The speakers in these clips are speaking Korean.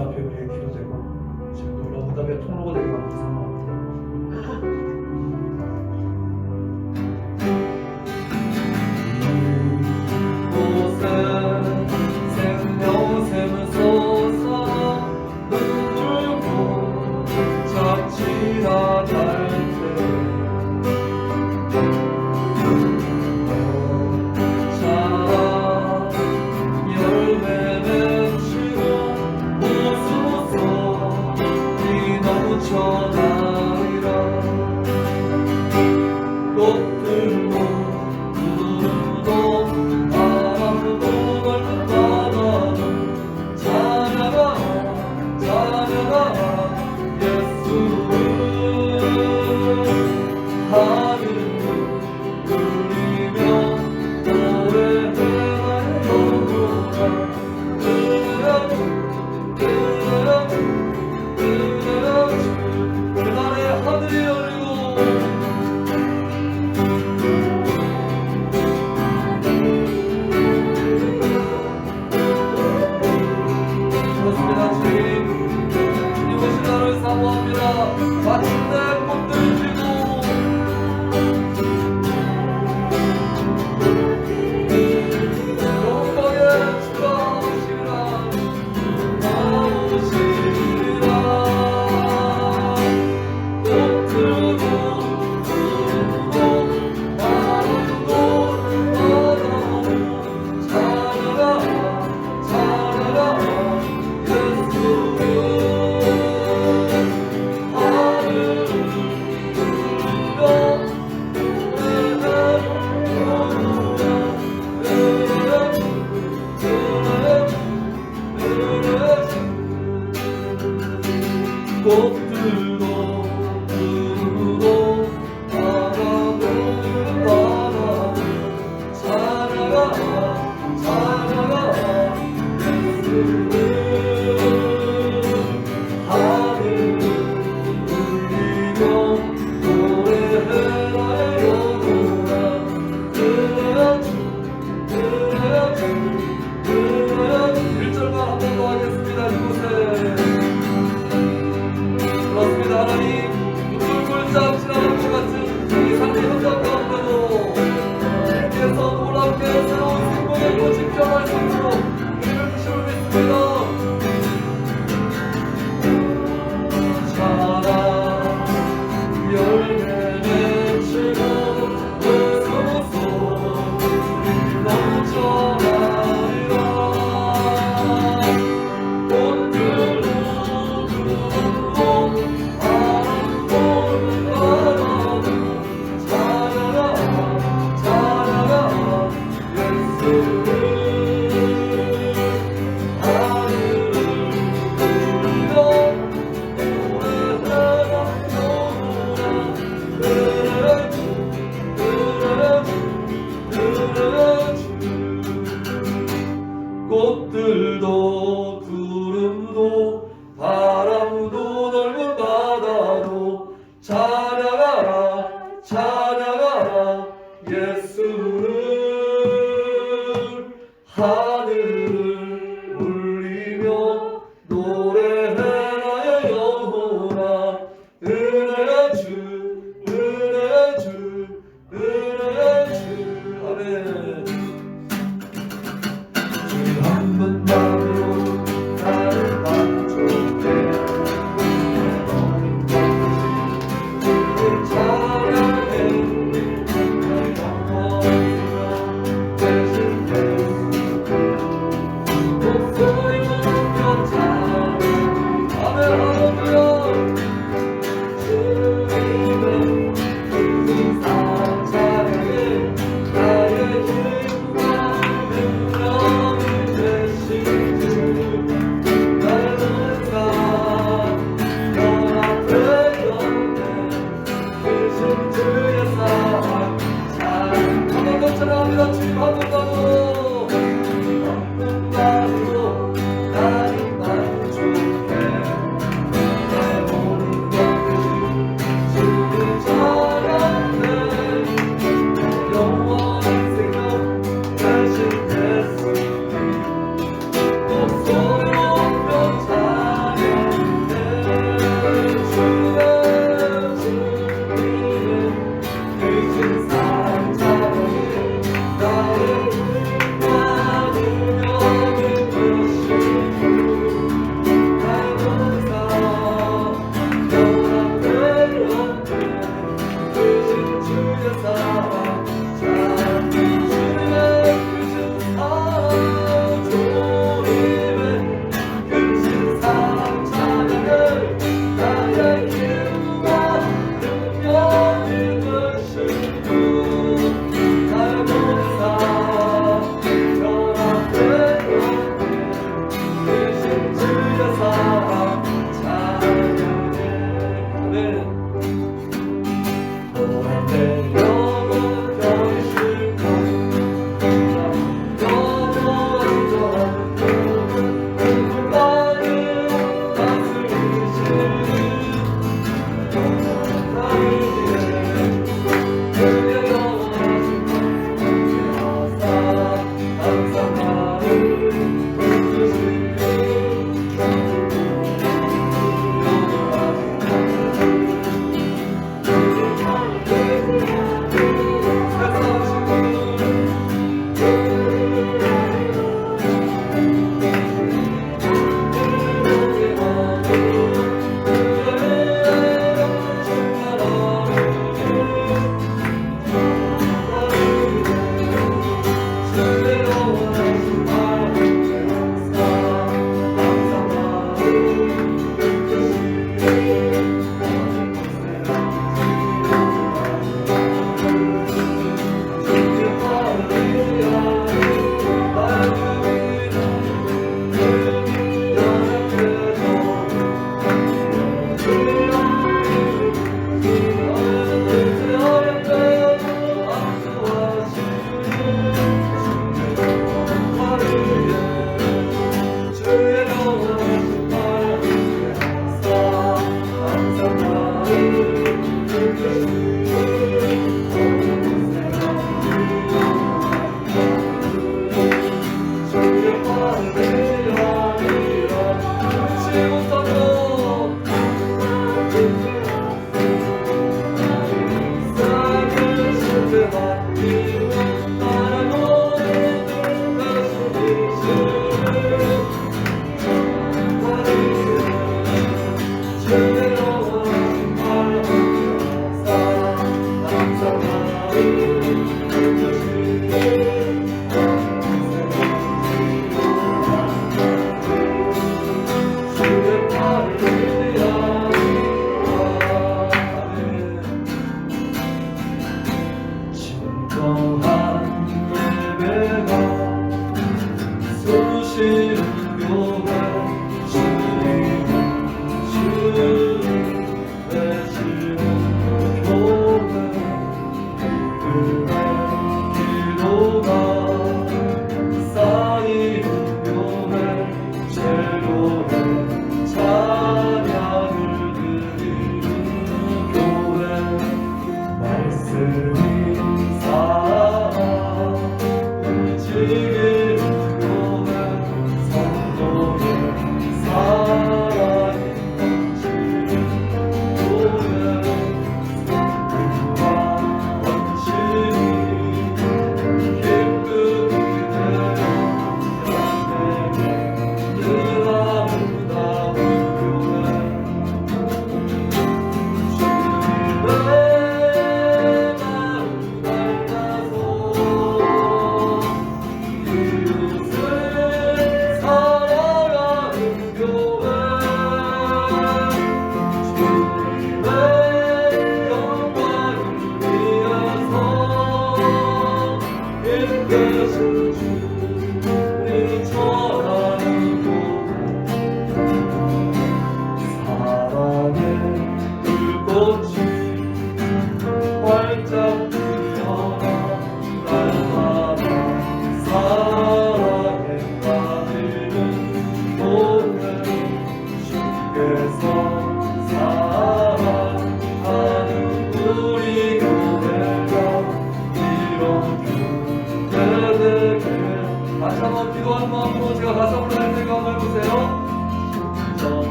앞에 우리의 기도되고 지금 놀라운 응답의 통로가 되고 감사한 것 같아요. 새로운 생명의 꽃이 피어날 수 있도록 우리를 주시고 있습니다.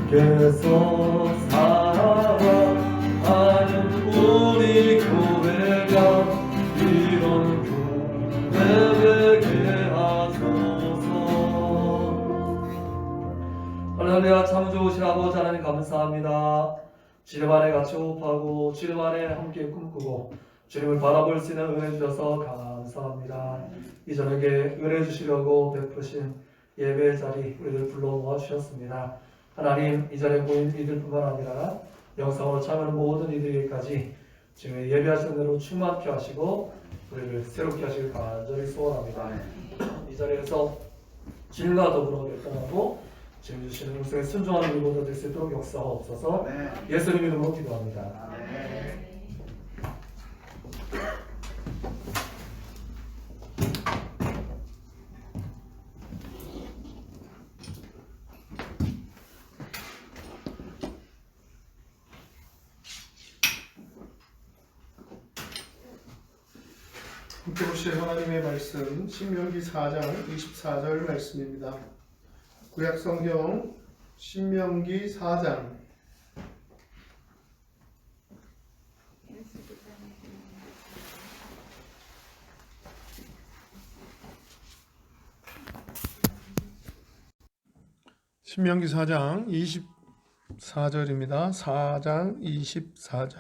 주께서 사랑하는 우리 교회가 이런 교회 되게 하소서. 할렐루야. 참 좋으신 아버지 하나님 감사합니다. 주님 안에 같이 호흡하고 주님 안에 함께 꿈꾸고 주님을 바라볼 수 있는 은혜 주셔서 감사합니다. 이 저녁에 은혜 주시려고 베푸신 예배의 자리 우리들 불러 모아 주셨습니다. 하나님, 이 자리에 모인 이들뿐만 아니라 영상으로 참여하는 모든 이들에게까지 주님의 예배하신 대로 충만케 하시고 우리를 새롭게 하시길 간절히 소원합니다. 이 자리에서 주님과 더불어 결단하고 주님 주시는 음성에 순종하는 일보다 될 수 있도록 역사하옵소서. 예수님 이름으로 기도합니다. 함께 보실 하나님의 말씀 신명기 4장 24절 말씀입니다. 구약성경 신명기 4장 신명기 4장 24절입니다. 4장 24절.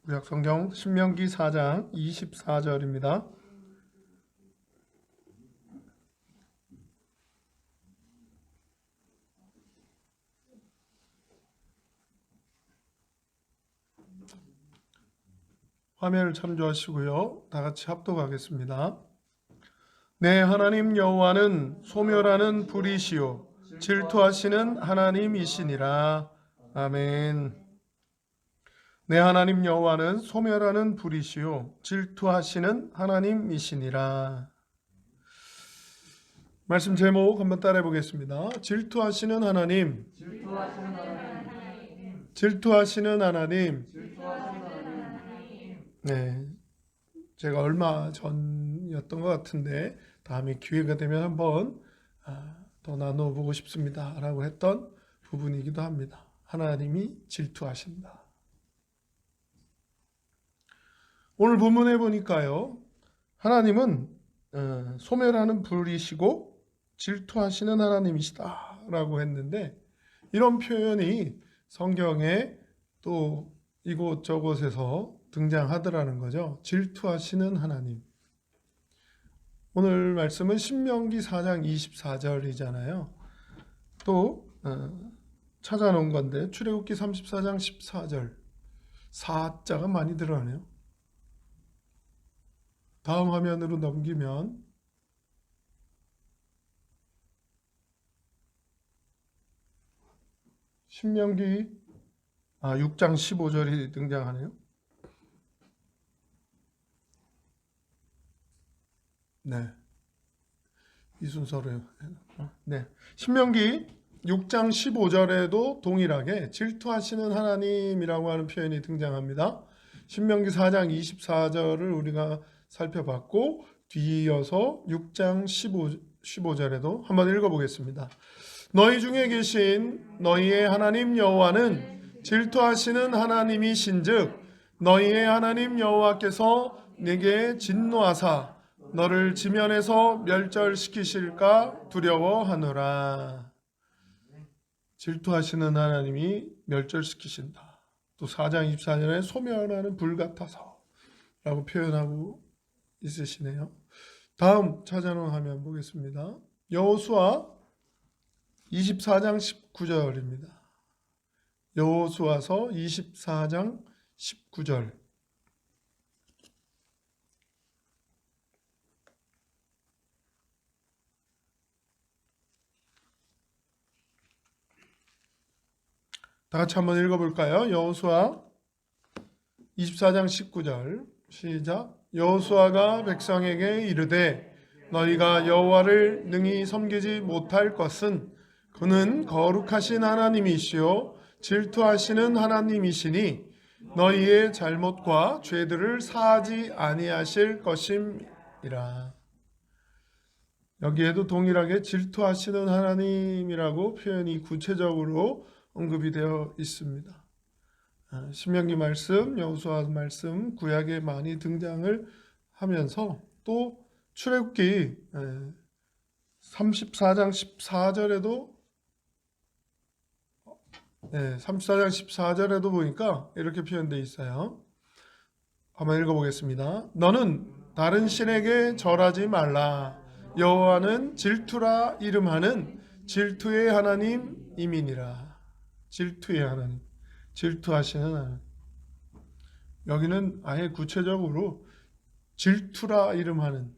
구약성경 신명기 4장 24절입니다. 화면을 참조하시고요. 다 같이 합독하겠습니다. 내 하나님 여호와는 소멸하는 불이시요 질투하시는 하나님이시니라. 아멘. 내 하나님 여호와는 소멸하는 불이시요 질투하시는 하나님이시니라. 말씀 제목 한번 따라해 보겠습니다. 질투하시는 하나님. 질투하시는 하나님. 네, 제가 얼마 전이었던 것 같은데 다음에 기회가 되면 한번 더 나눠보고 싶습니다 라고 했던 부분이기도 합니다. 하나님이 질투하신다. 오늘 본문에 보니까요, 하나님은 소멸하는 불이시고 질투하시는 하나님이시다 라고 했는데, 이런 표현이 성경에 또 이곳저곳에서 등장하더라는 거죠. 질투하시는 하나님. 오늘 말씀은 신명기 4장 24절이잖아요. 또 찾아놓은 건데 출애굽기 34장 14절 4자가 많이 들어가네요. 다음 화면으로 넘기면 신명기 6장 15절이 등장하네요. 네, 이 순서로요. 네, 신명기 6장 15절에도 동일하게 질투하시는 하나님이라고 하는 표현이 등장합니다. 신명기 4장 24절을 우리가 살펴봤고, 뒤이어서 6장 15절에도 한번 읽어보겠습니다. 너희 중에 계신 너희의 하나님 여호와는 질투하시는 하나님이신즉 너희의 하나님 여호와께서 네게 진노하사 너를 지면에서 멸절시키실까 두려워하노라. 질투하시는 하나님이 멸절시키신다. 또 4장 24절에 소멸하는 불 같아서 라고 표현하고 있으시네요. 다음 찾아놓은 화면 보겠습니다. 여호수아 24장 19절입니다. 여호수아서 24장 19절. 다 같이 한번 읽어볼까요? 여호수아 24장 19절 시작. 여호수아가 백성에게 이르되 너희가 여호와를 능히 섬기지 못할 것은 그는 거룩하신 하나님이시요 질투하시는 하나님이시니 너희의 잘못과 죄들을 사하지 아니하실 것임이라. 여기에도 동일하게 질투하시는 하나님이라고 표현이 구체적으로 언급이 되어 있습니다. 신명기 말씀, 여호수아 말씀, 구약에 많이 등장을 하면서 또 출애굽기 34장 14절에도 34장 14절에도 보니까 이렇게 표현되어 있어요. 한번 읽어보겠습니다. 너는 다른 신에게 절하지 말라. 여호와는 질투라 이름하는 질투의 하나님이니라. 질투의 하나님, 질투하시는 하나님. 여기는 아예 구체적으로 질투라 이름하는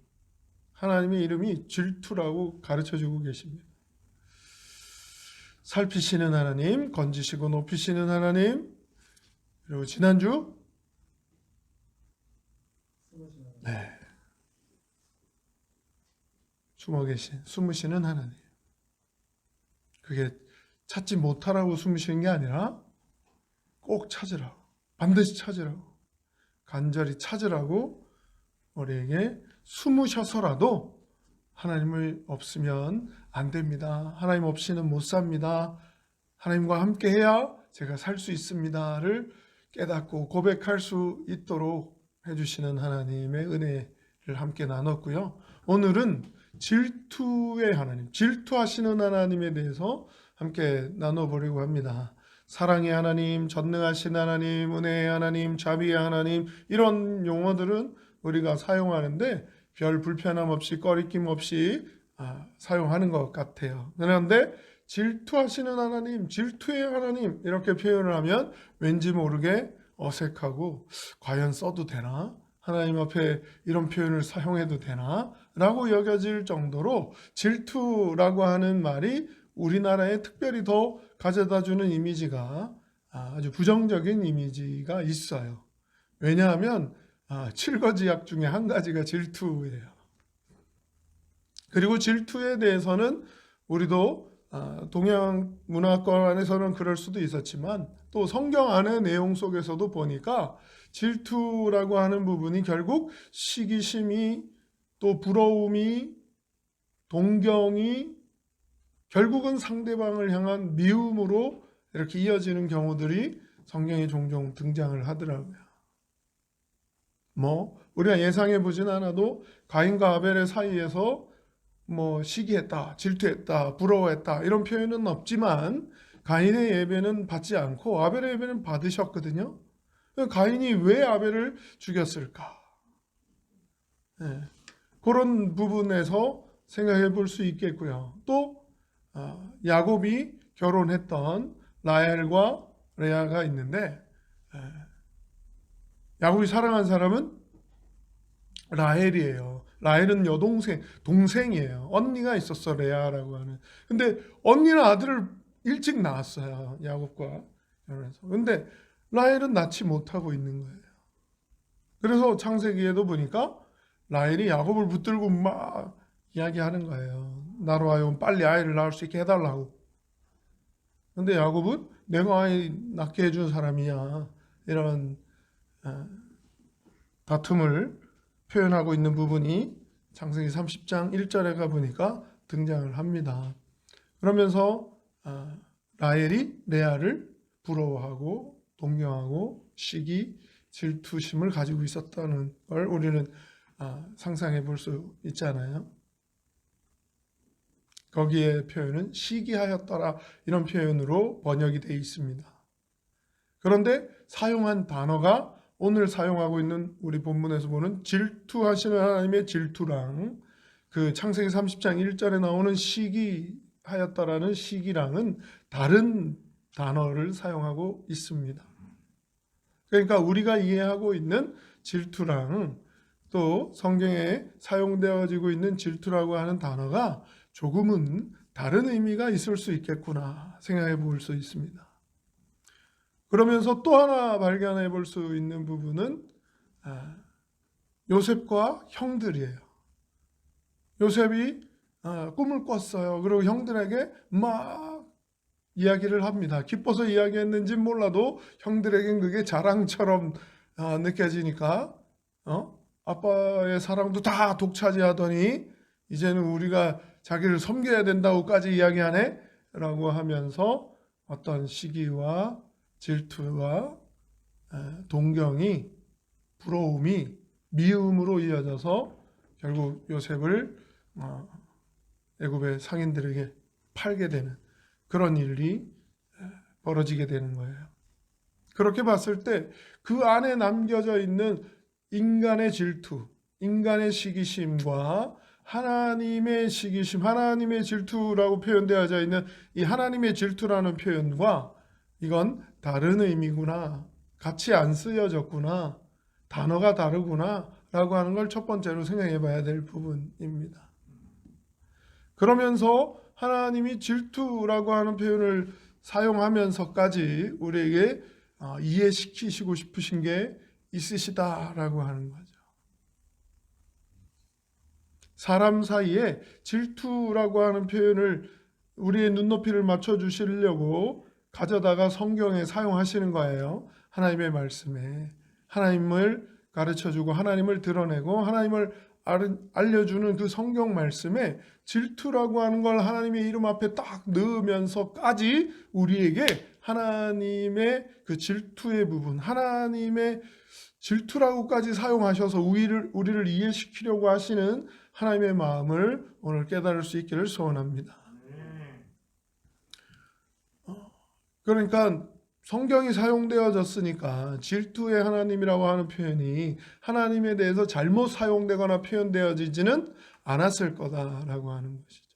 하나님의 이름이 질투라고 가르쳐주고 계십니다. 살피시는 하나님, 건지시고 높이시는 하나님. 그리고 지난주 숨으시는 하나님. 그게 찾지 못하라고 숨으시는 게 아니라 꼭 찾으라고, 반드시 찾으라고, 간절히 찾으라고 우리에게 숨으셔서라도 하나님을 없으면 안 됩니다. 하나님 없이는 못 삽니다. 하나님과 함께 해야 제가 살 수 있습니다를 깨닫고 고백할 수 있도록 해주시는 하나님의 은혜를 함께 나눴고요. 오늘은 질투의 하나님, 질투하시는 하나님에 대해서 함께 나눠보려고 합니다. 사랑의 하나님, 전능하신 하나님, 은혜의 하나님, 자비의 하나님, 이런 용어들은 우리가 사용하는데 별 불편함 없이 꺼리낌 없이 사용하는 것 같아요. 그런데 질투하시는 하나님, 질투의 하나님 이렇게 표현을 하면 왠지 모르게 어색하고 과연 써도 되나? 하나님 앞에 이런 표현을 사용해도 되나? 라고 여겨질 정도로 질투라고 하는 말이 우리나라에 특별히 더 가져다주는 이미지가 아주 부정적인 이미지가 있어요. 왜냐하면 7거지약 중에 한 가지가 질투예요. 그리고 질투에 대해서는 우리도 동양 문화권 안에서는 그럴 수도 있었지만 또 성경 안의 내용 속에서도 보니까 질투라고 하는 부분이 결국 시기심이 또 부러움이 동경이 결국은 상대방을 향한 미움으로 이렇게 이어지는 경우들이 성경에 종종 등장을 하더라고요. 우리가 예상해 보진 않아도 가인과 아벨의 사이에서 시기했다, 질투했다, 부러워했다 이런 표현은 없지만 가인의 예배는 받지 않고 아벨의 예배는 받으셨거든요. 가인이 왜 아벨을 죽였을까? 그런 부분에서 생각해 볼 수 있겠고요. 또 야곱이 결혼했던 라헬과 레아가 있는데 야곱이 사랑한 사람은 라헬이에요. 라헬은 동생이에요. 언니가 있었어, 레아라고 하는. 근데 언니는 아들을 일찍 낳았어요, 야곱과 결혼해서. 근데 라헬은 낳지 못하고 있는 거예요. 그래서 창세기에도 보니까 라헬이 야곱을 붙들고 막 이야기하는 거예요. 나로 하여금 빨리 아이를 낳을 수 있게 해달라고. 근데 야곱은 내가 아이 낳게 해준 사람이야. 이런 다툼을 표현하고 있는 부분이 창세기 30장 1절에 가보니까 등장을 합니다. 그러면서 라헬이 레아를 부러워하고 동경하고 시기, 질투심을 가지고 있었다는 걸 우리는 상상해 볼 수 있잖아요. 거기에 표현은 시기하였더라 이런 표현으로 번역이 되어 있습니다. 그런데 사용한 단어가 오늘 사용하고 있는 우리 본문에서 보는 질투하시는 하나님의 질투랑 그 창세기 30장 1절에 나오는 시기하였다라는 시기랑은 다른 단어를 사용하고 있습니다. 그러니까 우리가 이해하고 있는 질투랑 또 성경에 사용되어지고 있는 질투라고 하는 단어가 조금은 다른 의미가 있을 수 있겠구나 생각해 볼 수 있습니다. 그러면서 또 하나 발견해 볼 수 있는 부분은 요셉과 형들이에요. 요셉이 꿈을 꿨어요. 그리고 형들에게 막 이야기를 합니다. 기뻐서 이야기했는지 몰라도 형들에겐 그게 자랑처럼 느껴지니까 아빠의 사랑도 다 독차지하더니 이제는 우리가 자기를 섬겨야 된다고까지 이야기하네? 라고 하면서 어떤 시기와 질투와 동경이 부러움이 미움으로 이어져서 결국 요셉을 애굽의 상인들에게 팔게 되는 그런 일이 벌어지게 되는 거예요. 그렇게 봤을 때 그 안에 남겨져 있는 인간의 질투, 인간의 시기심과 하나님의 시기심, 하나님의 질투라고 표현되어져 있는 이 하나님의 질투라는 표현과 이건 다른 의미구나, 같이 안 쓰여졌구나, 단어가 다르구나 라고 하는 걸 첫 번째로 생각해 봐야 될 부분입니다. 그러면서 하나님이 질투라고 하는 표현을 사용하면서까지 우리에게 이해시키시고 싶으신 게 있으시다라고 하는 거죠. 사람 사이에 질투라고 하는 표현을 우리의 눈높이를 맞춰 주시려고 가져다가 성경에 사용하시는 거예요. 하나님의 말씀에 하나님을 가르쳐주고 하나님을 드러내고 하나님을 알려주는 그 성경 말씀에 질투라고 하는 걸 하나님의 이름 앞에 딱 넣으면서까지 우리에게 하나님의 그 질투의 부분, 하나님의 질투라고까지 사용하셔서 우리를 이해시키려고 하시는 하나님의 마음을 오늘 깨달을 수 있기를 소원합니다. 그러니까 성경이 사용되어졌으니까 질투의 하나님이라고 하는 표현이 하나님에 대해서 잘못 사용되거나 표현되어지지는 않았을 거다라고 하는 것이죠.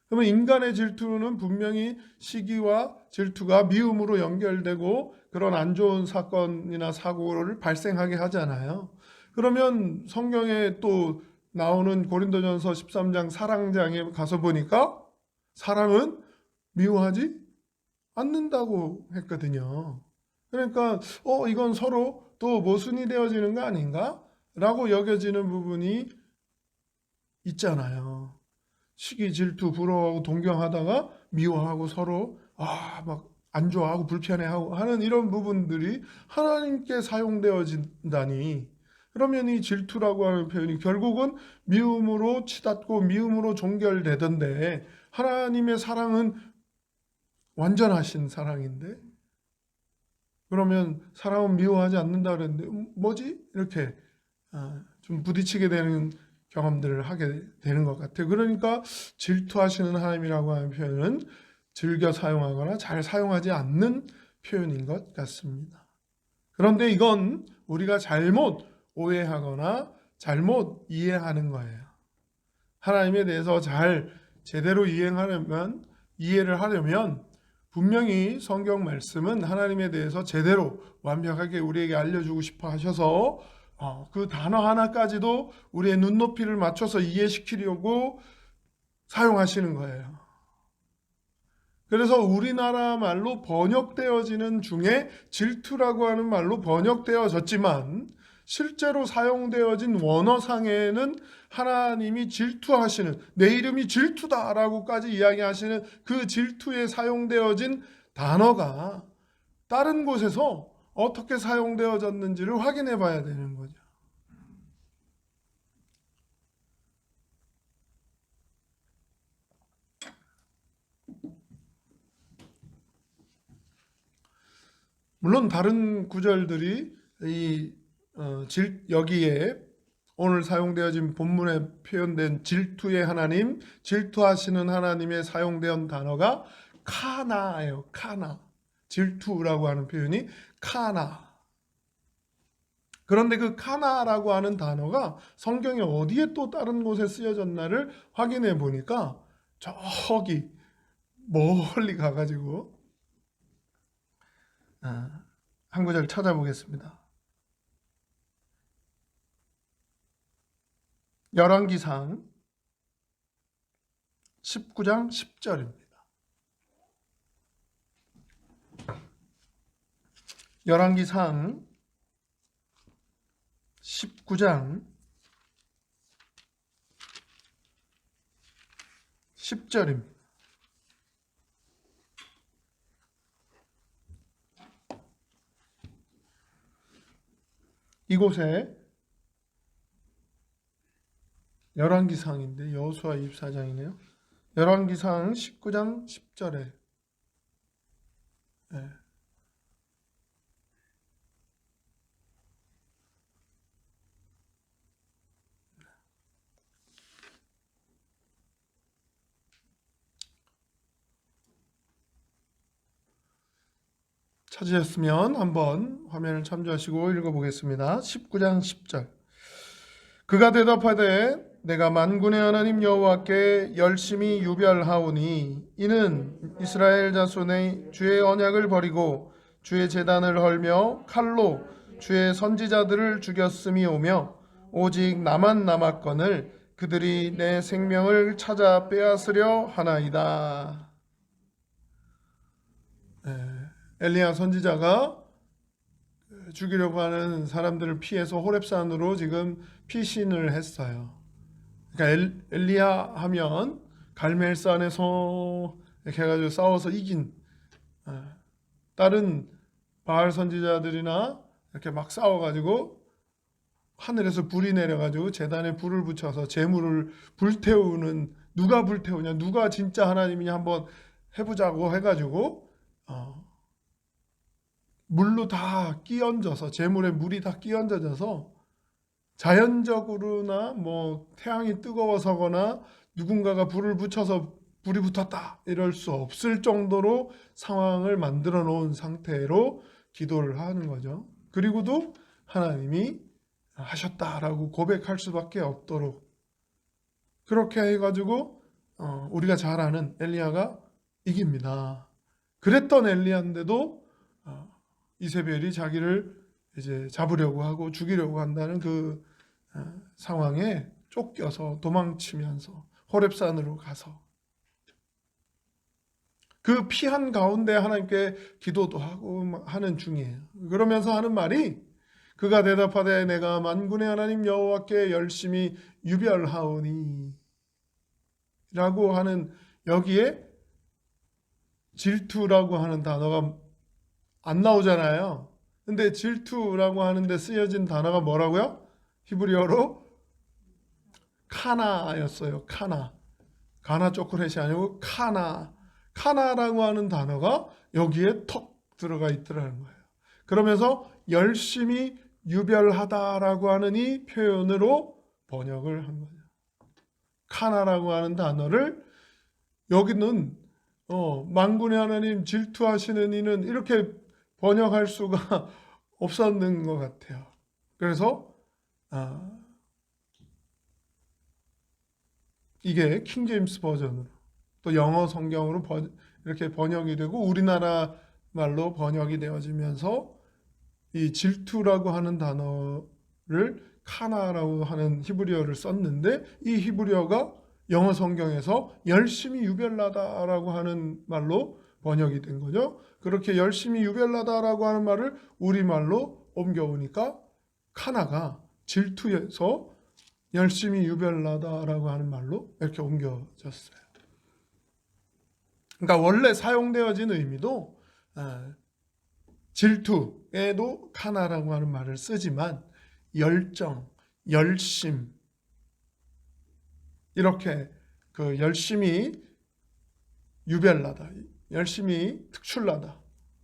그러면 인간의 질투는 분명히 시기와 질투가 미움으로 연결되고 그런 안 좋은 사건이나 사고를 발생하게 하잖아요. 그러면 성경에 또 나오는 고린도전서 13장 사랑장에 가서 보니까 사랑은 미워하지 않는다고 했거든요. 그러니까 이건 서로 또 모순이 되어지는 거 아닌가? 라고 여겨지는 부분이 있잖아요. 시기, 질투, 부러워하고 동경하다가 미워하고 서로 막 안 좋아하고 불편해하고 하는 이런 부분들이 하나님께 사용되어진다니, 그러면 이 질투라고 하는 표현이 결국은 미움으로 치닫고 미움으로 종결되던데, 하나님의 사랑은 완전하신 사랑인데 그러면 사랑은 미워하지 않는다 그랬는데 뭐지? 이렇게 좀 부딪히게 되는 경험들을 하게 되는 것 같아요. 그러니까 질투하시는 하나님이라고 하는 표현은 즐겨 사용하거나 잘 사용하지 않는 표현인 것 같습니다. 그런데 이건 우리가 잘못 오해하거나 잘못 이해하는 거예요. 하나님에 대해서 잘 제대로 이해를 하려면 분명히 성경 말씀은 하나님에 대해서 제대로 완벽하게 우리에게 알려주고 싶어 하셔서 그 단어 하나까지도 우리의 눈높이를 맞춰서 이해시키려고 사용하시는 거예요. 그래서 우리나라 말로 번역되어지는 중에 질투라고 하는 말로 번역되어졌지만 실제로 사용되어진 원어상에는 하나님이 질투하시는, 내 이름이 질투다라고까지 이야기하시는 그 질투에 사용되어진 단어가 다른 곳에서 어떻게 사용되어졌는지를 확인해 봐야 되는 거죠. 물론 다른 구절들이 여기에 오늘 사용되어진 본문에 표현된 질투의 하나님, 질투하시는 하나님에 사용된 단어가 카나예요. 카나. 질투라고 하는 표현이 카나. 그런데 그 카나라고 하는 단어가 성경에 어디에 또 다른 곳에 쓰여졌나를 확인해 보니까 저기 멀리 가가지고 한 구절 찾아보겠습니다. 열왕기상 19장 10절입니다. 열왕기상 19장 10절입니다. 이곳에 열왕기상인데 여호수아 24장이네요. 열왕기상 19장 10절에 찾으셨으면 한번 화면을 참조하시고 읽어보겠습니다. 19장 10절. 그가 대답하되 내가 만군의 하나님 여호와께 열심히 유별하오니 이는 이스라엘 자손의 주의 언약을 버리고 주의 제단을 헐며 칼로 주의 선지자들을 죽였음이오며 오직 나만 남았거늘 그들이 내 생명을 찾아 빼앗으려 하나이다. 엘리야 선지자가 죽이려고 하는 사람들을 피해서 호렙산으로 지금 피신을 했어요. 그러니까 엘리야 하면 갈멜산에서 이렇게 해가지고 싸워서 이긴 다른 바알 선지자들이나 이렇게 막 싸워가지고 하늘에서 불이 내려가지고 제단에 불을 붙여서 제물을 불태우는, 누가 불태우냐, 누가 진짜 하나님이냐 한번 해보자고 해가지고 물로 다 끼얹어서, 제물에 물이 다 끼얹어져서 자연적으로나 뭐 태양이 뜨거워서거나 누군가가 불을 붙여서 불이 붙었다 이럴 수 없을 정도로 상황을 만들어 놓은 상태로 기도를 하는 거죠. 그리고도 하나님이 하셨다라고 고백할 수밖에 없도록 그렇게 해가지고 우리가 잘 아는 엘리야가 이깁니다. 그랬던 엘리야인데도 이세벨이 자기를 이제 잡으려고 하고 죽이려고 한다는 그 상황에 쫓겨서 도망치면서 호렙산으로 가서 그 피한 가운데 하나님께 기도도 하고 하는 중이에요. 그러면서 하는 말이, 그가 대답하되 내가 만군의 하나님 여호와께 열심히 유별하오니 라고 하는, 여기에 질투라고 하는 단어가 안 나오잖아요. 근데 질투라고 하는데 쓰여진 단어가 뭐라고요? 히브리어로 카나였어요. 카나. 가나 초콜릿이 아니고 카나라고 하는 단어가 여기에 턱 들어가 있더라는 거예요. 그러면서 열심히 유별하다라고 하는 이 표현으로 번역을 한 거죠. 카나라고 하는 단어를 여기는 만군의 하나님 질투하시는 이는 이렇게 번역할 수가 없었는 것 같아요. 그래서 이게 킹제임스 버전으로 또 영어 성경으로 이렇게 번역이 되고 우리나라 말로 번역이 되어지면서 이 질투라고 하는 단어를 카나라고 하는 히브리어를 썼는데, 이 히브리어가 영어 성경에서 열심히 유별나다라고 하는 말로 번역이 된 거죠. 그렇게 열심히 유별나다라고 하는 말을 우리말로 옮겨오니까 카나가 질투에서 열심히 유별나다라고 하는 말로 이렇게 옮겨졌어요. 그러니까 원래 사용되어진 의미도 질투에도 카나라고 하는 말을 쓰지만 열정, 열심, 이렇게 그 열심히 유별나다, 열심히 특출나다,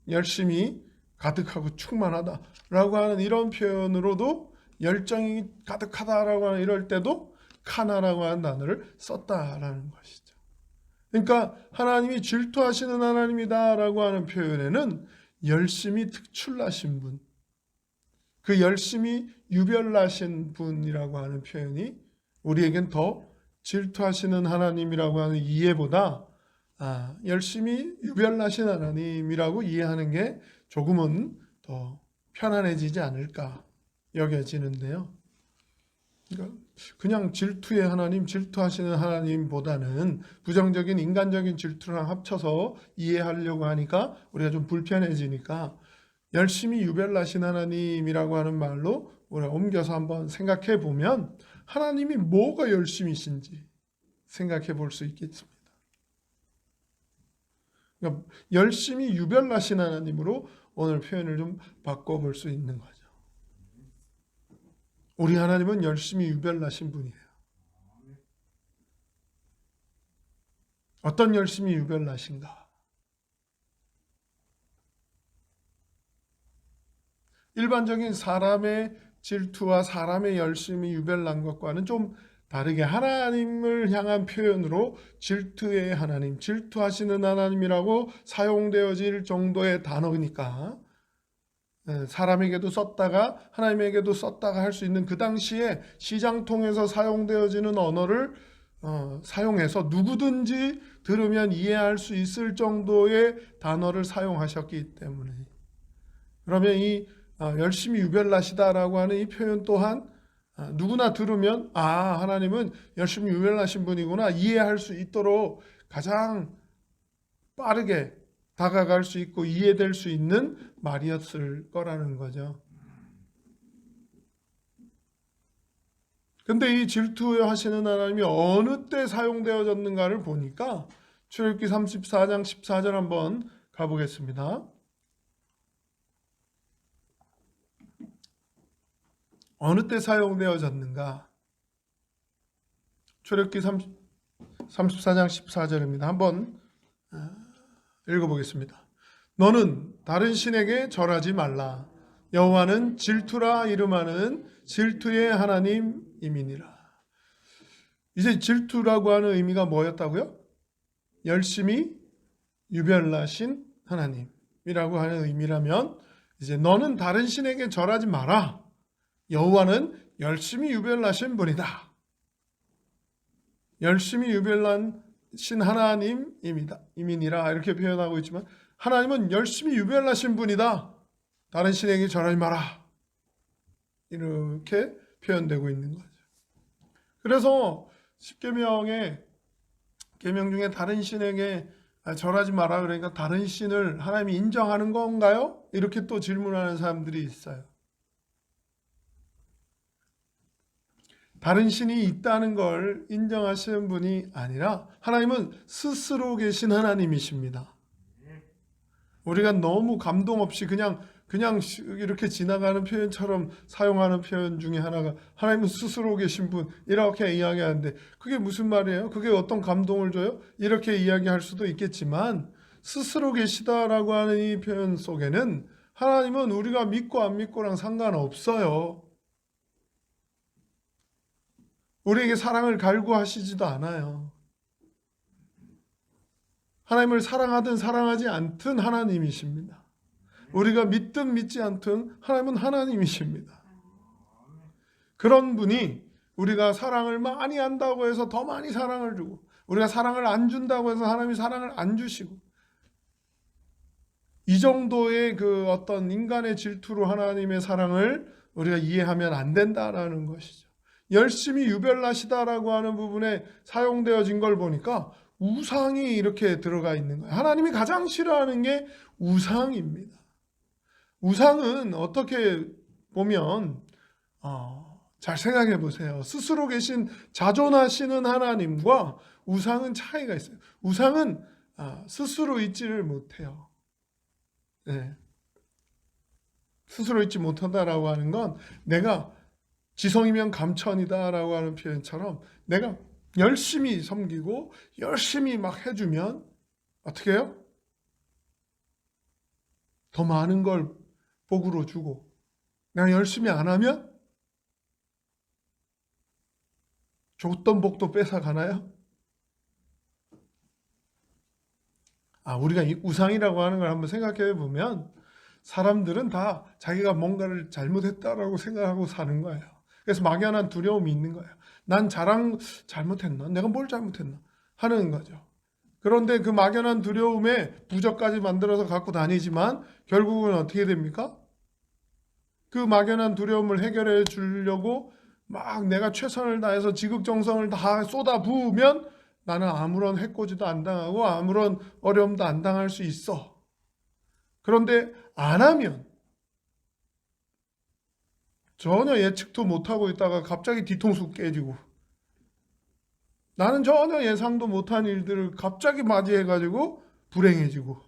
열심히 가득하고 충만하다라고 하는 이런 표현으로도, 열정이 가득하다라고 하는 이럴 때도 카나라고 하는 단어를 썼다라는 것이죠. 그러니까 하나님이 질투하시는 하나님이다라고 하는 표현에는 열심히 특출나신 분, 그 열심히 유별나신 분이라고 하는 표현이 우리에겐 더 질투하시는 하나님이라고 하는 이해보다 열심히 유별나신 하나님이라고 이해하는 게 조금은 더 편안해지지 않을까 여겨지는데요. 그러니까 그냥 질투의 하나님, 질투하시는 하나님보다는 부정적인 인간적인 질투랑 합쳐서 이해하려고 하니까 우리가 좀 불편해지니까 열심히 유별나신 하나님이라고 하는 말로 우리가 옮겨서 한번 생각해 보면 하나님이 뭐가 열심이신지 생각해 볼 수 있겠습니다. 그러니까 열심히 유별나신 하나님으로 오늘 표현을 좀 바꿔볼 수 있는 거죠. 우리 하나님은 열심히 유별나신 분이에요. 어떤 열심히 유별나신가? 일반적인 사람의 질투와 사람의 열심히 유별난 것과는 좀 다르게 하나님을 향한 표현으로 질투의 하나님, 질투하시는 하나님이라고 사용되어질 정도의 단어니까 사람에게도 썼다가 하나님에게도 썼다가 할 수 있는, 그 당시에 시장통에서 사용되어지는 언어를 사용해서 누구든지 들으면 이해할 수 있을 정도의 단어를 사용하셨기 때문에, 그러면 이 열심히 유별나시다라고 하는 이 표현 또한 누구나 들으면 하나님은 열심히 유별나신 분이구나 이해할 수 있도록 가장 빠르게 다가갈 수 있고 이해될 수 있는 말이었을 거라는 거죠. 근데 이 질투하시는 하나님이 어느 때 사용되어졌는가를 보니까 출애굽기 34장 14절 한번 가보겠습니다. 어느 때 사용되어졌는가? 출애굽기 34장 14절입니다. 한번 읽어보겠습니다. 너는 다른 신에게 절하지 말라. 여호와는 질투라 이름하는 질투의 하나님이니라. 이제 질투라고 하는 의미가 뭐였다고요? 열심히 유별나신 하나님이라고 하는 의미라면 이제 너는 다른 신에게 절하지 마라. 여호와는 열심히 유별나신 분이다. 열심히 유별나신 하나님이니라 이렇게 표현하고 있지만 하나님은 열심히 유별나신 분이다. 다른 신에게 절하지 마라. 이렇게 표현되고 있는 거죠. 그래서 십계명의 계명 중에 다른 신에게 절하지 마라 그러니까 다른 신을 하나님이 인정하는 건가요? 이렇게 또 질문하는 사람들이 있어요. 다른 신이 있다는 걸 인정하시는 분이 아니라 하나님은 스스로 계신 하나님이십니다. 우리가 너무 감동 없이 그냥 이렇게 지나가는 표현처럼 사용하는 표현 중에 하나가 하나님은 스스로 계신 분 이렇게 이야기하는데 그게 무슨 말이에요? 그게 어떤 감동을 줘요? 이렇게 이야기할 수도 있겠지만 스스로 계시다라고 하는 이 표현 속에는 하나님은 우리가 믿고 안 믿고랑 상관없어요. 우리에게 사랑을 갈구하시지도 않아요. 하나님을 사랑하든 사랑하지 않든 하나님이십니다. 우리가 믿든 믿지 않든 하나님은 하나님이십니다. 그런 분이 우리가 사랑을 많이 한다고 해서 더 많이 사랑을 주고 우리가 사랑을 안 준다고 해서 하나님이 사랑을 안 주시고 이 정도의 그 어떤 인간의 질투로 하나님의 사랑을 우리가 이해하면 안 된다라는 것이죠. 열심히 유별나시다라고 하는 부분에 사용되어진 걸 보니까 우상이 이렇게 들어가 있는 거예요. 하나님이 가장 싫어하는 게 우상입니다. 우상은 어떻게 보면 잘 생각해 보세요. 스스로 계신 자존하시는 하나님과 우상은 차이가 있어요. 우상은 스스로 있지를 못해요. 네. 스스로 있지 못한다라고 하는 건 내가 지성이면 감천이다라고 하는 표현처럼 내가 열심히 섬기고 열심히 막 해주면 어떻게 해요? 더 많은 걸 복으로 주고 내가 열심히 안 하면 줬던 복도 뺏어가나요? 우리가 이 우상이라고 하는 걸 한번 생각해 보면 사람들은 다 자기가 뭔가를 잘못했다라고 생각하고 사는 거예요. 그래서 막연한 두려움이 있는 거예요. 난 잘못했나? 내가 뭘 잘못했나? 하는 거죠. 그런데 그 막연한 두려움에 부적까지 만들어서 갖고 다니지만 결국은 어떻게 됩니까? 그 막연한 두려움을 해결해 주려고 막 내가 최선을 다해서 지극정성을 다 쏟아 부으면 나는 아무런 해코지도 안 당하고 아무런 어려움도 안 당할 수 있어. 그런데 안 하면 전혀 예측도 못하고 있다가 갑자기 뒤통수 깨지고 나는 전혀 예상도 못한 일들을 갑자기 맞이해가지고 불행해지고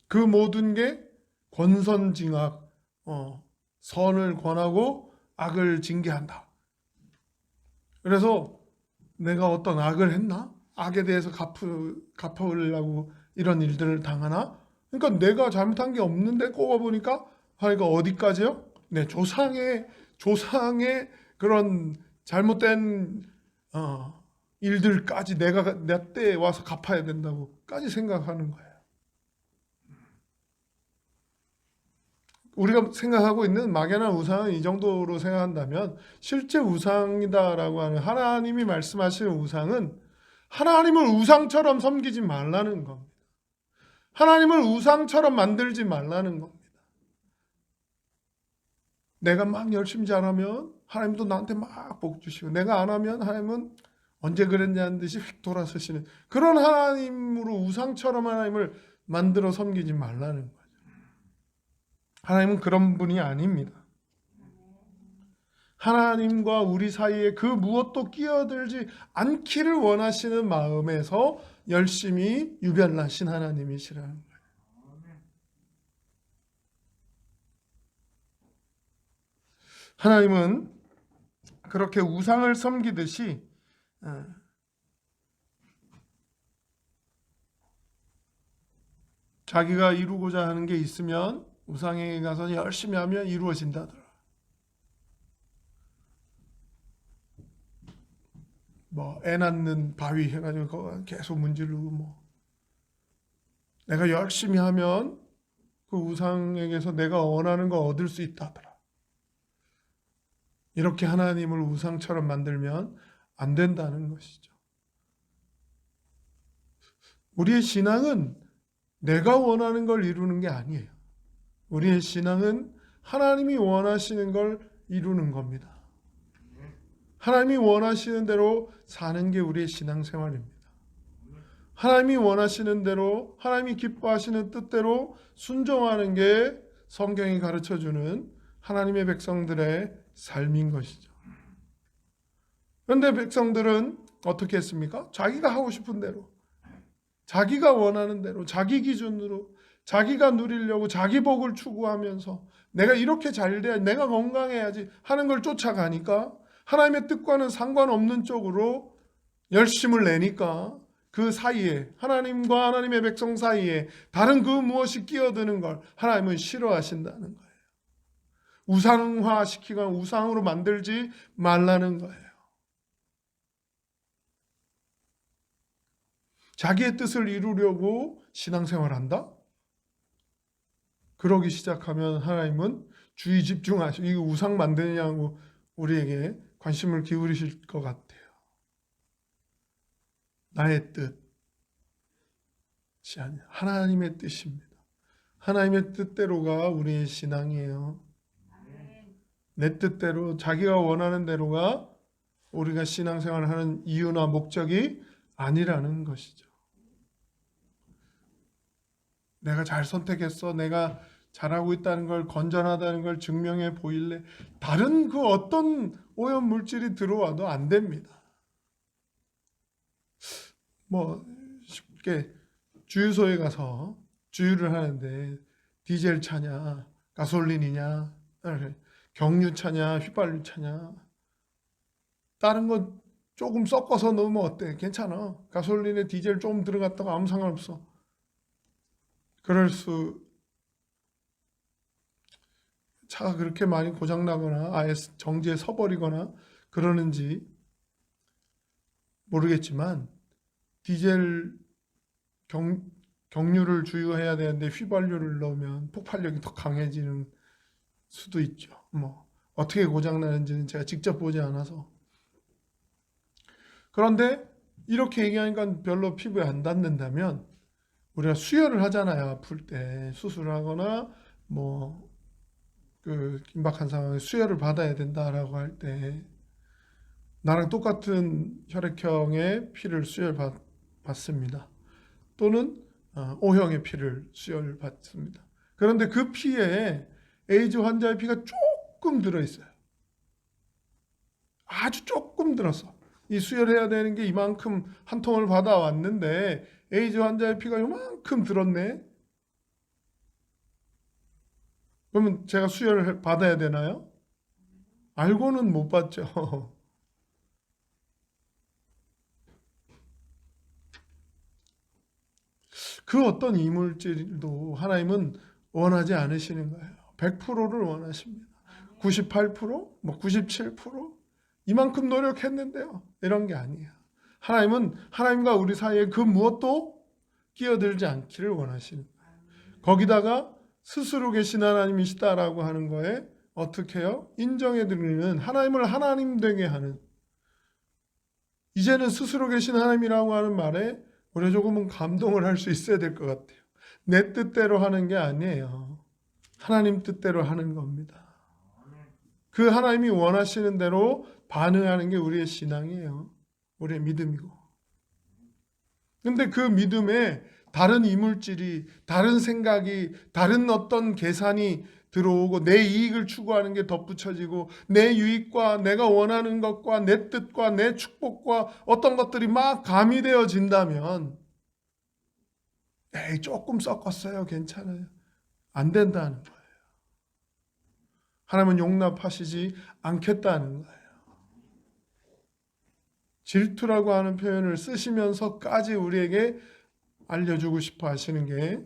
그 모든 게 권선징악, 선을 권하고 악을 징계한다. 그래서 내가 어떤 악을 했나? 악에 대해서 갚으려고 이런 일들을 당하나? 그러니까 내가 잘못한 게 없는데 꼽아보니까 그러니까 어디까지요? 네, 조상의 그런 잘못된 일들까지 내가 내 때에 와서 갚아야 된다고까지 생각하는 거예요. 우리가 생각하고 있는 막연한 우상은 이 정도로 생각한다면 실제 우상이다라고 하는 하나님이 말씀하시는 우상은 하나님을 우상처럼 섬기지 말라는 겁니다. 하나님을 우상처럼 만들지 말라는 겁니다. 내가 막 열심히 잘하면 하나님도 나한테 막 복 주시고 내가 안 하면 하나님은 언제 그랬냐는 듯이 휙 돌아서시는 그런 하나님으로 우상처럼 하나님을 만들어 섬기지 말라는 거예요. 하나님은 그런 분이 아닙니다. 하나님과 우리 사이에 그 무엇도 끼어들지 않기를 원하시는 마음에서 열심히 유별나신 하나님이시라는 거예요. 하나님은 그렇게 우상을 섬기듯이 자기가 이루고자 하는 게 있으면 우상에게 가서 열심히 하면 이루어진다더라. 뭐 애 낳는 바위 해가지고 그거 계속 문지르고 뭐 내가 열심히 하면 그 우상에게서 내가 원하는 거 얻을 수 있다더라. 이렇게 하나님을 우상처럼 만들면 안 된다는 것이죠. 우리의 신앙은 내가 원하는 걸 이루는 게 아니에요. 우리의 신앙은 하나님이 원하시는 걸 이루는 겁니다. 하나님이 원하시는 대로 사는 게 우리의 신앙생활입니다. 하나님이 원하시는 대로, 하나님이 기뻐하시는 뜻대로 순종하는 게 성경이 가르쳐주는 하나님의 백성들의 삶인 것이죠. 그런데 백성들은 어떻게 했습니까? 자기가 하고 싶은 대로, 자기가 원하는 대로, 자기 기준으로, 자기가 누리려고 자기 복을 추구하면서 내가 이렇게 잘 돼야, 내가 건강해야지 하는 걸 쫓아가니까 하나님의 뜻과는 상관없는 쪽으로 열심을 내니까 그 사이에, 하나님과 하나님의 백성 사이에 다른 그 무엇이 끼어드는 걸 하나님은 싫어하신다는 거예요. 우상화시키거나 우상으로 만들지 말라는 거예요. 자기의 뜻을 이루려고 신앙생활한다? 그러기 시작하면 하나님은 주의 집중하시고 이거 우상 만드냐고 우리에게 관심을 기울이실 것 같아요. 나의 뜻이 아니라 하나님의 뜻입니다. 하나님의 뜻대로가 우리의 신앙이에요. 내 뜻대로 자기가 원하는 대로가 우리가 신앙생활을 하는 이유나 목적이 아니라는 것이죠. 내가 잘 선택했어. 내가 잘하고 있다는 걸, 건전하다는 걸 증명해 보일래. 다른 그 어떤 오염 물질이 들어와도 안 됩니다. 뭐 쉽게 주유소에 가서 주유를 하는데 디젤 차냐, 가솔린이냐, 경유차냐, 휘발유차냐, 다른 거 조금 섞어서 넣으면 어때? 괜찮아. 가솔린에 디젤 조금 들어갔다가 아무 상관없어. 그럴 수, 차가 그렇게 많이 고장나거나 아예 정지에 서버리거나 그러는지 모르겠지만 디젤 경유를 주유해야 되는데 휘발유를 넣으면 폭발력이 더 강해지는 수도 있죠. 뭐 어떻게 고장나는지는 제가 직접 보지 않아서. 그런데 이렇게 얘기하니까 별로 피부에 안 닿는다면 우리가 수혈을 하잖아요. 아플 때 수술을 하거나 뭐 그 긴박한 상황에 수혈을 받아야 된다라고 할 때 나랑 똑같은 혈액형의 피를 수혈받습니다. 또는 O형의 피를 수혈받습니다. 그런데 그 피에 에이즈 환자의 피가 조금 들어있어요. 아주 조금 들었어. 이 수혈해야 되는 게 이만큼 한 통을 받아왔는데 에이즈 환자의 피가 이만큼 들었네. 그러면 제가 수혈을 받아야 되나요? 알고는 못 받죠. 그 어떤 이물질도 하나님은 원하지 않으시는 거예요. 100%를 원하십니다. 98%? 뭐 97%? 이만큼 노력했는데요. 이런 게 아니에요. 하나님은 하나님과 우리 사이에 그 무엇도 끼어들지 않기를 원하시는 거예요. 거기다가 스스로 계신 하나님이시다라고 하는 거에 어떻게 해요? 인정해드리는, 하나님을 하나님 되게 하는, 이제는 스스로 계신 하나님이라고 하는 말에 우리가 조금은 감동을 할 수 있어야 될 것 같아요. 내 뜻대로 하는 게 아니에요. 하나님 뜻대로 하는 겁니다. 그 하나님이 원하시는 대로 반응하는 게 우리의 신앙이에요. 우리의 믿음이고. 근데 그 믿음에 다른 이물질이, 다른 생각이, 다른 어떤 계산이 들어오고 내 이익을 추구하는 게 덧붙여지고 내 유익과 내가 원하는 것과 내 뜻과 내 축복과 어떤 것들이 막 가미되어진다면 에이 조금 섞었어요. 괜찮아요. 안 된다는 거예요. 하나님은 용납하시지 않겠다는 거예요. 질투라고 하는 표현을 쓰시면서까지 우리에게 알려주고 싶어 하시는 게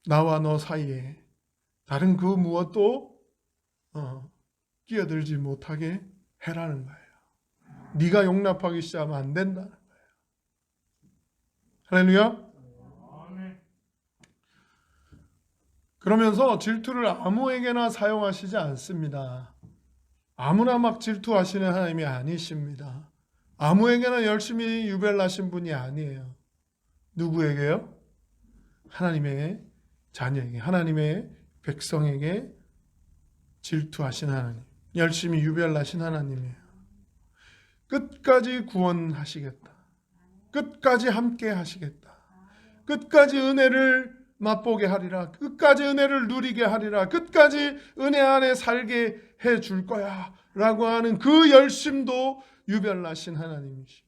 나와 너 사이에 다른 그 무엇도 끼어들지 못하게 해라는 거예요. 네가 용납하기 시작하면 안 된다는 거예요. 할렐루야. 그러면서 질투를 아무에게나 사용하시지 않습니다. 아무나 막 질투하시는 하나님이 아니십니다. 아무에게나 열심히 유별나신 분이 아니에요. 누구에게요? 하나님의 자녀에게, 하나님의 백성에게 질투하신 하나님, 열심히 유별나신 하나님이에요. 끝까지 구원하시겠다. 끝까지 함께 하시겠다. 끝까지 은혜를 맛보게 하리라. 끝까지 은혜를 누리게 하리라. 끝까지 은혜 안에 살게 해 줄 거야. 라고 하는 그 열심도 유별나신 하나님이십니다.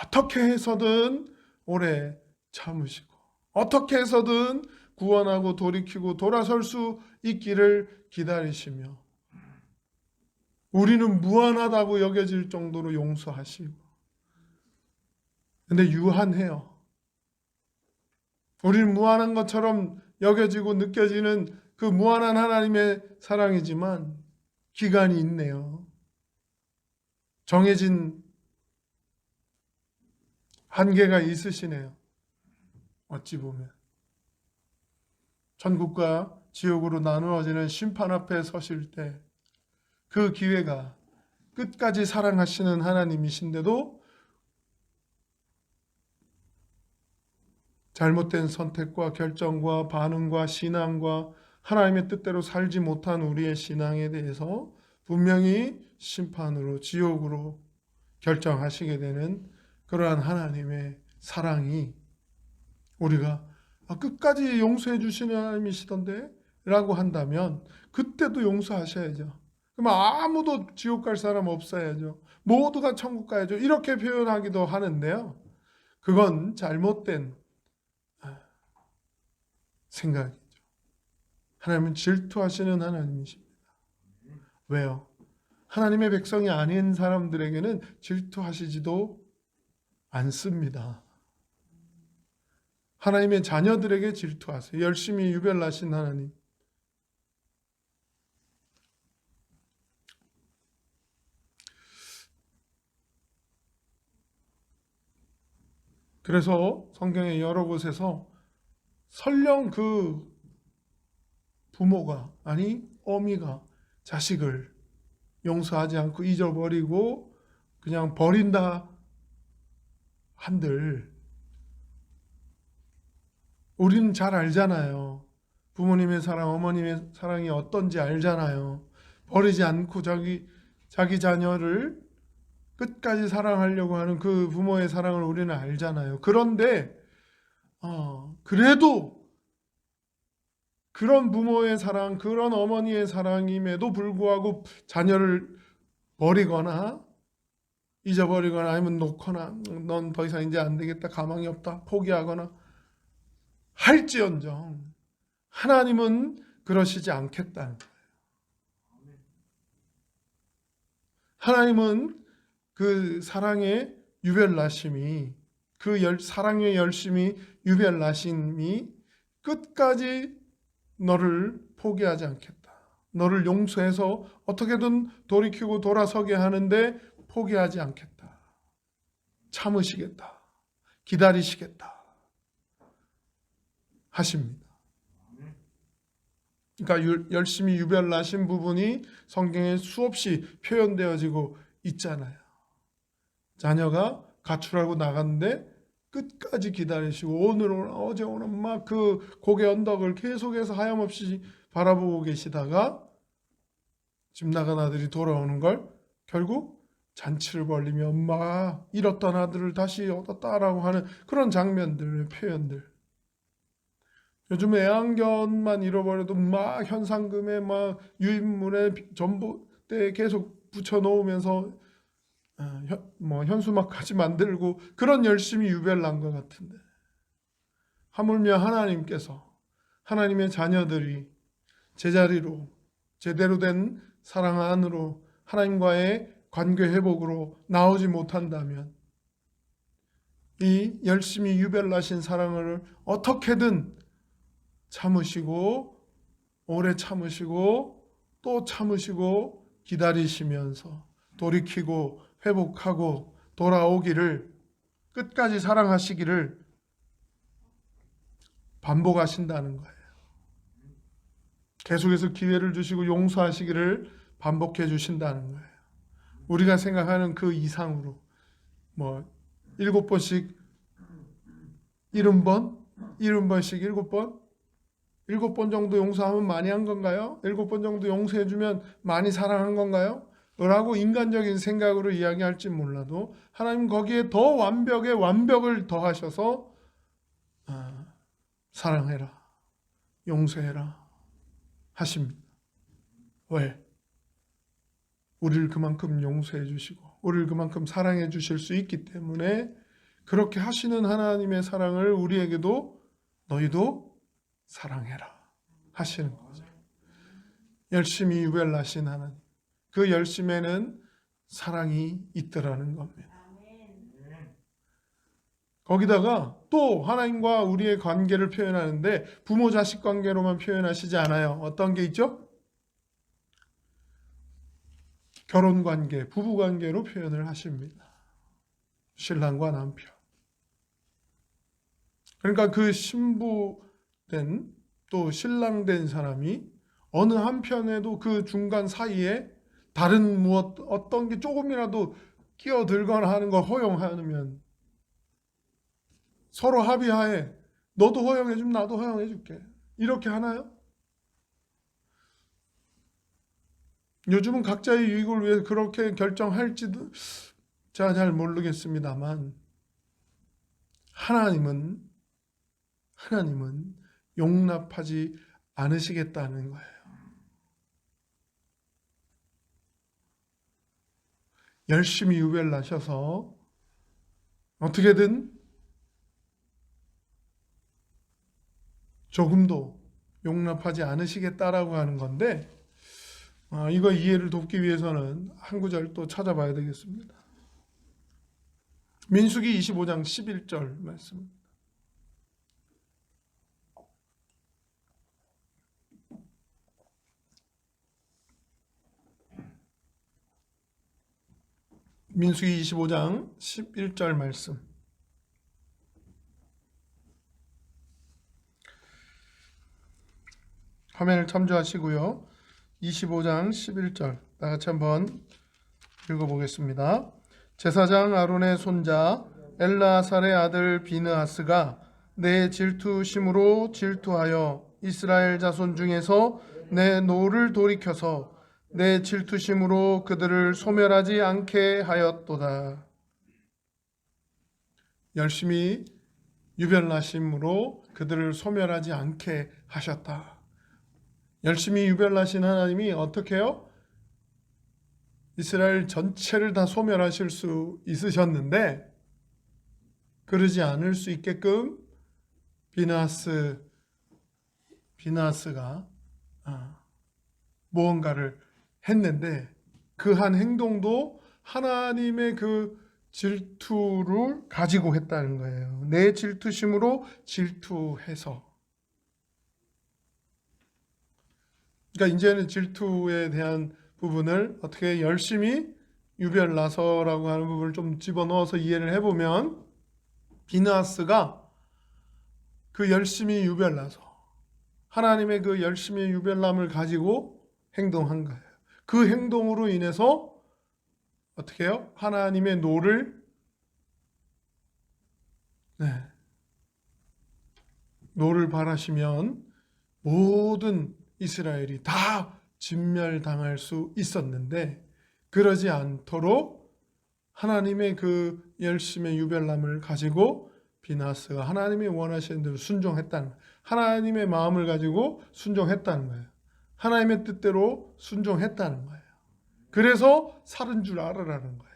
어떻게 해서든 오래 참으시고 어떻게 해서든 구원하고 돌이키고 돌아설 수 있기를 기다리시며 우리는 무한하다고 여겨질 정도로 용서하시고 근데 유한해요. 우리는 무한한 것처럼 여겨지고 느껴지는 그 무한한 하나님의 사랑이지만 기간이 있네요. 정해진 한계가 있으시네요. 어찌 보면 천국과 지옥으로 나누어지는 심판 앞에 서실 때 그 기회가 끝까지 사랑하시는 하나님이신데도 잘못된 선택과 결정과 반응과 신앙과 하나님의 뜻대로 살지 못한 우리의 신앙에 대해서 분명히 심판으로 지옥으로 결정하시게 되는 그러한 하나님의 사랑이 우리가 끝까지 용서해 주시는 하나님이시던데 라고 한다면 그때도 용서하셔야죠. 그럼 아무도 지옥 갈 사람 없어야죠. 모두가 천국 가야죠. 이렇게 표현하기도 하는데요. 그건 잘못된 생각이죠. 하나님은 질투하시는 하나님이십니다. 왜요? 하나님의 백성이 아닌 사람들에게는 질투하시지도 않습니다. 하나님의 자녀들에게 질투하세요. 열심히 유별나신 하나님. 그래서 성경의 여러 곳에서 설령 그 부모가 아니 어미가 자식을 용서하지 않고 잊어버리고 그냥 버린다 한들 우리는 잘 알잖아요. 부모님의 사랑, 어머님의 사랑이 어떤지 알잖아요. 버리지 않고 자기 자녀를 끝까지 사랑하려고 하는 그 부모의 사랑을 우리는 알잖아요. 그런데 그래도 그런 부모의 사랑, 그런 어머니의 사랑임에도 불구하고 자녀를 버리거나 잊어버리거나 아니면 놓거나 넌 더 이상 이제 안 되겠다, 가망이 없다, 포기하거나 할지언정 하나님은 그러시지 않겠다는 거예요. 하나님은 그 사랑의 유별나심이 그 사랑의 열심이 유별나심이 끝까지 너를 포기하지 않겠다. 너를 용서해서 어떻게든 돌이키고 돌아서게 하는데 포기하지 않겠다. 참으시겠다. 기다리시겠다. 하십니다. 그러니까 열심히 유별나신 부분이 성경에 수없이 표현되어지고 있잖아요. 자녀가 가출하고 나갔는데 끝까지 기다리시고 오늘 어제 오늘 막 그 고개 언덕을 계속해서 하염없이 바라보고 계시다가 집 나간 아들이 돌아오는 걸 결국 잔치를 벌리며 엄마가 잃었던 아들을 다시 얻었다라고 하는 그런 장면들, 표현들. 요즘 애완견만 잃어버려도 막 현상금에 막 유인물에 전봇대에 계속 붙여 놓으면서 현수막까지 만들고 그런 열심히 유별난 것 같은데, 하물며 하나님께서 하나님의 자녀들이 제자리로 제대로 된 사랑 안으로 하나님과의 관계 회복으로 나오지 못한다면 이 열심히 유별나신 사랑을 어떻게든 참으시고 오래 참으시고 또 참으시고 기다리시면서 돌이키고 회복하고 돌아오기를, 끝까지 사랑하시기를 반복하신다는 거예요. 계속해서 기회를 주시고 용서하시기를 반복해 주신다는 거예요. 우리가 생각하는 그 이상으로 7번씩 70번? 70번씩 7번? 7번 정도 용서하면 많이 한 건가요? 7번 정도 용서해주면 많이 사랑한 건가요? 라고 인간적인 생각으로 이야기할지 몰라도 하나님 거기에 더 완벽에 완벽을 더하셔서 사랑해라, 용서해라 하십니다. 왜? 우리를 그만큼 용서해 주시고 우리를 그만큼 사랑해 주실 수 있기 때문에 그렇게 하시는 하나님의 사랑을 우리에게도 너희도 사랑해라 하시는 거죠. 열심히 유별나신 하나님, 그 열심에는 사랑이 있더라는 겁니다. 거기다가 또 하나님과 우리의 관계를 표현하는데 부모 자식 관계로만 표현하시지 않아요. 어떤 게 있죠? 결혼 관계, 부부 관계로 표현을 하십니다. 신랑과 남편. 그러니까 그 신부된 또 신랑된 사람이 어느 한편에도 그 중간 사이에 다른 무엇 어떤 게 조금이라도 끼어들거나 하는 걸 허용하면 서로 합의하에 너도 허용해주면 나도 허용해줄게, 이렇게 하나요? 요즘은 각자의 유익을 위해 그렇게 결정할지도 제가 잘 모르겠습니다만 하나님은 용납하지 않으시겠다는 거예요. 열심히 유별나셔서 어떻게든 조금도 용납하지 않으시겠다라고 하는 건데, 이거 이해를 돕기 위해서는 한 구절 또 찾아봐야 되겠습니다. 민수기 25장 11절 말씀. 민수기 25장 11절 말씀. 화면을 참조하시고요. 25장 11절 다 같이 한번 읽어보겠습니다. 제사장 아론의 손자 엘라살의 아들 비느하스가 내 질투심으로 질투하여 이스라엘 자손 중에서 내 노를 돌이켜서 내 질투심으로 그들을 소멸하지 않게 하였도다. 열심히 유별나심으로 그들을 소멸하지 않게 하셨다. 열심히 유별나신 하나님이 어떻게 해요? 이스라엘 전체를 다 소멸하실 수 있으셨는데 그러지 않을 수 있게끔 비느하스가 무언가를 했는데 그 한 행동도 하나님의 그 질투를 가지고 했다는 거예요. 내 질투심으로 질투해서. 그러니까 이제는 질투에 대한 부분을 어떻게 열심히 유별나서라고 하는 부분을 좀 집어넣어서 이해를 해보면 비느하스가 그 열심히 유별나서 하나님의 그 열심히 유별남을 가지고 행동한 거예요. 그 행동으로 인해서 어떻게 해요? 하나님의 노를 바라시면 모든 이스라엘이 다 진멸당할 수 있었는데 그러지 않도록 하나님의 그 열심의 유별남을 가지고 비나스가 하나님이 원하시는 대로 순종했다는 거예요. 하나님의 마음을 가지고 순종했다는 거예요. 하나님의 뜻대로 순종했다는 거예요. 그래서 살은 줄 알으라는 거예요.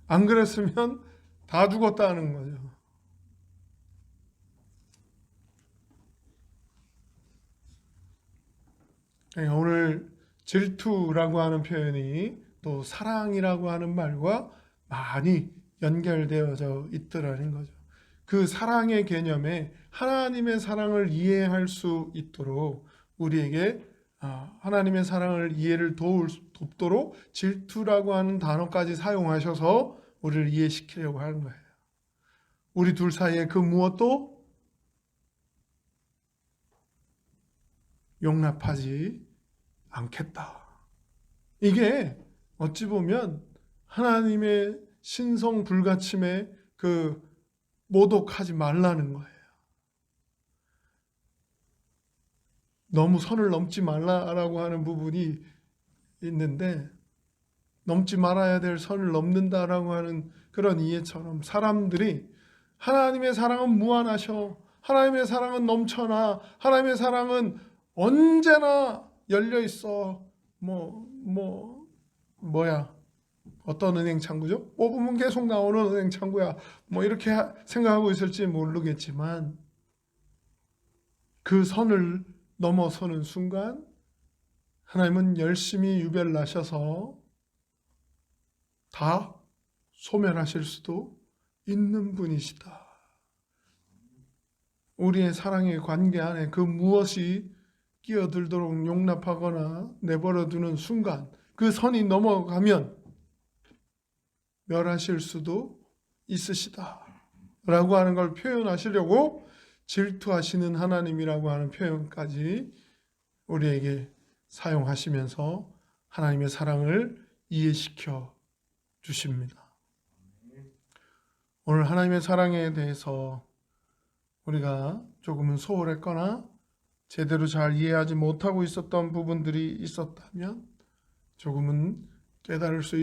안 그랬으면 다 죽었다는 거죠. 오늘 질투라고 하는 표현이 또 사랑이라고 하는 말과 많이 연결되어져 있더라는 거죠. 그 사랑의 개념에 하나님의 사랑을 이해할 수 있도록 우리에게 하나님의 사랑을 이해를 돕도록 질투라고 하는 단어까지 사용하셔서 우리를 이해시키려고 하는 거예요. 우리 둘 사이에 그 무엇도 용납하지 않겠다. 이게 어찌 보면 하나님의 신성 불가침에 그 모독하지 말라는 거예요. 너무 선을 넘지 말라라고 하는 부분이 있는데 넘지 말아야 될 선을 넘는다라고 하는 그런 이해처럼 사람들이 하나님의 사랑은 무한하셔. 하나님의 사랑은 넘쳐나. 하나님의 사랑은 언제나 열려 있어. 뭐야? 어떤 은행 창구죠? 뽑으면 계속 나오는 은행 창구야. 이렇게 생각하고 있을지 모르겠지만 그 선을 넘어서는 순간 하나님은 열심히 유별나셔서 다 소멸하실 수도 있는 분이시다. 우리의 사랑의 관계 안에 그 무엇이 끼어들도록 용납하거나 내버려두는 순간 그 선이 넘어가면 멸하실 수도 있으시다 라고 하는 걸 표현하시려고 질투하시는 하나님이라고 하는 표현까지 우리에게 사용하시면서 하나님의 사랑을 이해시켜 주십니다. 오늘 하나님의 사랑에 대해서 우리가 조금은 소홀했거나 제대로 잘 이해하지 못하고 있었던 부분들이 있었다면 조금은 깨달을 수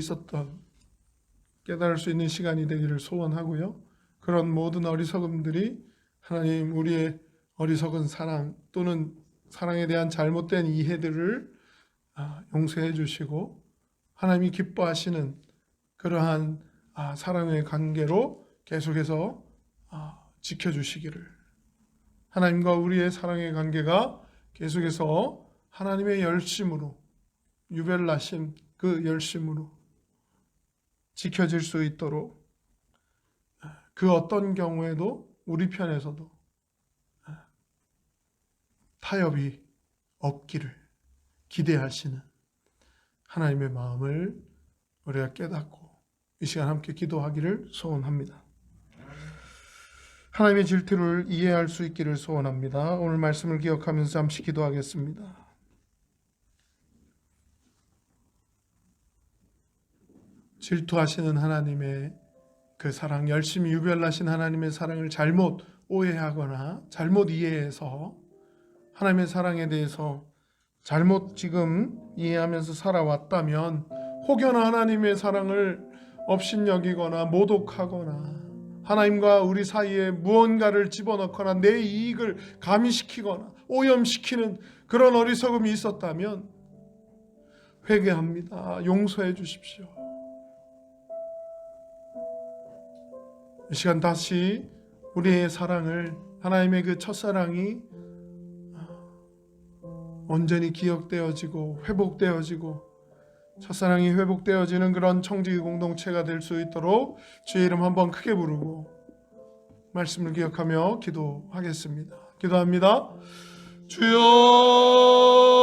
있는 시간이 되기를 소원하고요. 그런 모든 어리석음들이 하나님 우리의 어리석은 사랑 또는 사랑에 대한 잘못된 이해들을 용서해 주시고 하나님이 기뻐하시는 그러한 사랑의 관계로 계속해서 지켜주시기를, 하나님과 우리의 사랑의 관계가 계속해서 하나님의 열심으로 유별나신 그 열심으로 지켜질 수 있도록 그 어떤 경우에도 우리 편에서도 타협이 없기를 기대하시는 하나님의 마음을 우리가 깨닫고 이 시간 함께 기도하기를 소원합니다. 하나님의 질투를 이해할 수 있기를 소원합니다. 오늘 말씀을 기억하면서 잠시 기도하겠습니다. 질투하시는 하나님의 그 사랑, 열심히 유별나신 하나님의 사랑을 잘못 오해하거나 잘못 이해해서 하나님의 사랑에 대해서 잘못 지금 이해하면서 살아왔다면 혹여나 하나님의 사랑을 업신여기거나 모독하거나 하나님과 우리 사이에 무언가를 집어넣거나 내 이익을 가미시키거나 오염시키는 그런 어리석음이 있었다면 회개합니다. 용서해 주십시오. 이 시간 다시 우리의 사랑을, 하나님의 그 첫사랑이 온전히 기억되어지고 회복되어지고 첫사랑이 회복되어지는 그런 청지기 공동체가 될 수 있도록 주의 이름 한번 크게 부르고 말씀을 기억하며 기도하겠습니다. 기도합니다. 주여